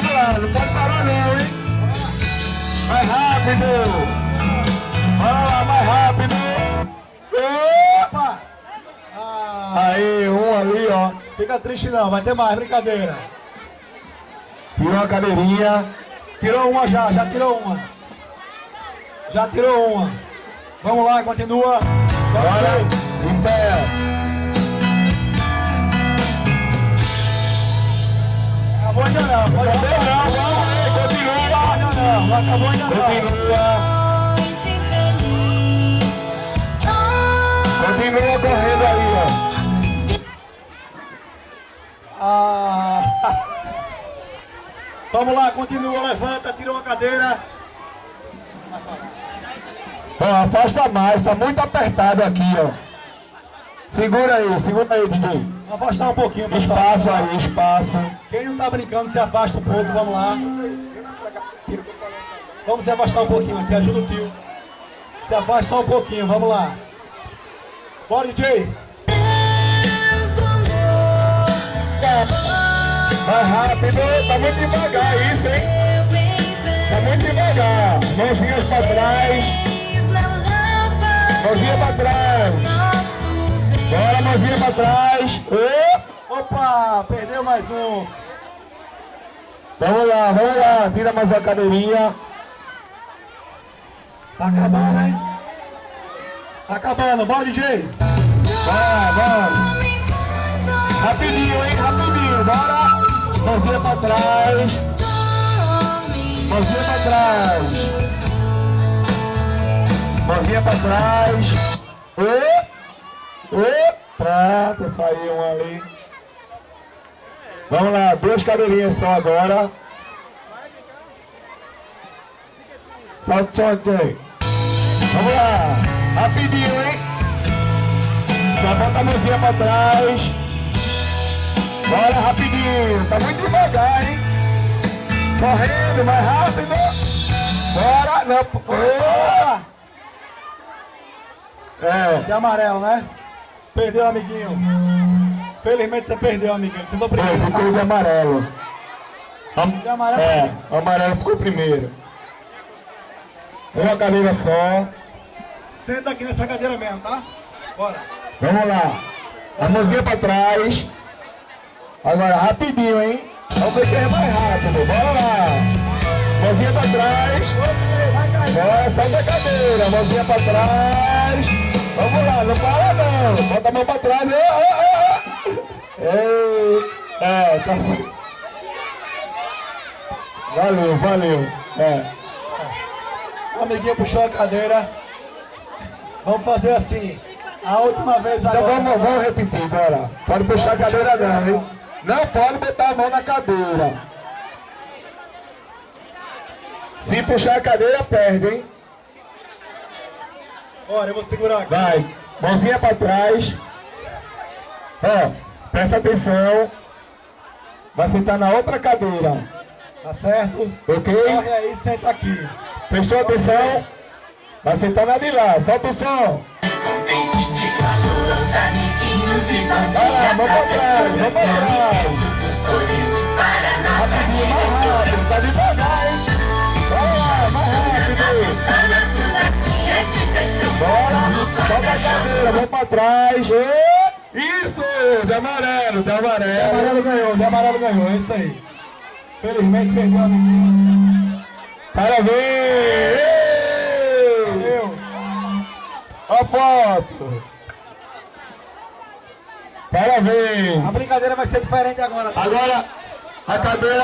vamos lá, não pode parar não, hein? Mais rápido! Vamos lá, mais rápido! Opa! Aí, um ali, ó. Fica triste não, vai ter mais, brincadeira. Tirou a cadeirinha. Tirou uma já tirou uma. Já tirou uma. Vamos lá, continua. Bora, em pé. Acabou ainda não, pode Acabou não, vamos aí, continua. não acabou ainda não. Continua correndo aí, ó. Vamos lá, continua, levanta, tira uma cadeira. Ó, afasta mais, tá muito apertado aqui, ó. Segura aí, DJ. Afastar um pouquinho, pessoal. Espaço aí, espaço. Quem não tá brincando, se afasta um pouco, vamos lá. Vamos se afastar um pouquinho aqui, ajuda o tio. Se afasta só um pouquinho, vamos lá. Bora, DJ. Mais rápido, tá muito devagar isso, hein? Tá muito devagar. Mãozinhas pra trás. Mãozinha pra trás. Bora, mãozinha pra trás. Opa, perdeu mais um. Vamos lá. Tira mais uma cadeirinha. Tá acabando, hein? Tá acabando, bora, DJ. Bora. Rapidinho, hein? Rapidinho, bora. Mãozinha pra trás. Mãozinha pra trás. Mãozinha pra trás. Pronto, saiu um ali. Vamos lá, 2 cadeirinhas só agora. Solta o DJ. Vamos lá, rapidinho, hein? Só bota a mãozinha pra trás. Bora rapidinho, tá muito devagar, hein? Correndo, mais rápido. Bora, não. Tem amarelo, né? Perdeu, amiguinho. Felizmente você perdeu, amiguinho. Você não primeiro. Ficou de amarelo. De amarelo? O amarelo ficou primeiro. Uma cadeira só. Senta aqui nessa cadeira mesmo, tá? Bora. Vamos lá. A mãozinha pra trás. Agora, rapidinho, hein? Vamos ver quem é mais rápido. Bora lá. Mãozinha pra trás. Bora, sai da cadeira. Mãozinha pra trás. Vamos lá, não para não. Bota a mão pra trás. Tá assim. Valeu. O amiguinho puxou a cadeira. Vamos fazer assim. A última vez Então agora. vamos repetir, bora. Pode puxar a cadeira não, hein? Não pode botar a mão na cadeira. Se puxar a cadeira, perde, hein? Bora, eu vou segurar aqui. Vai. Mãozinha pra trás. Ó, presta atenção. Vai sentar na outra cadeira. Tá certo? Ok? Corre aí, senta aqui. Prestou atenção? Vai sentar na de lá. Solta o som. Vai lá, vamos pra trás, vamos pra trás. Rapidinho, mais rápido, tá devagar, hein? Vai lá, mais rápido. Bora, solta a cadeira, vamos pra trás. Isso, de amarelo. De amarelo ganhou, é isso aí. Felizmente perdeu, amiguinho. Parabéns! Valeu. Ó a foto. Parabéns! A brincadeira vai ser diferente agora, tá? Agora, a cadeira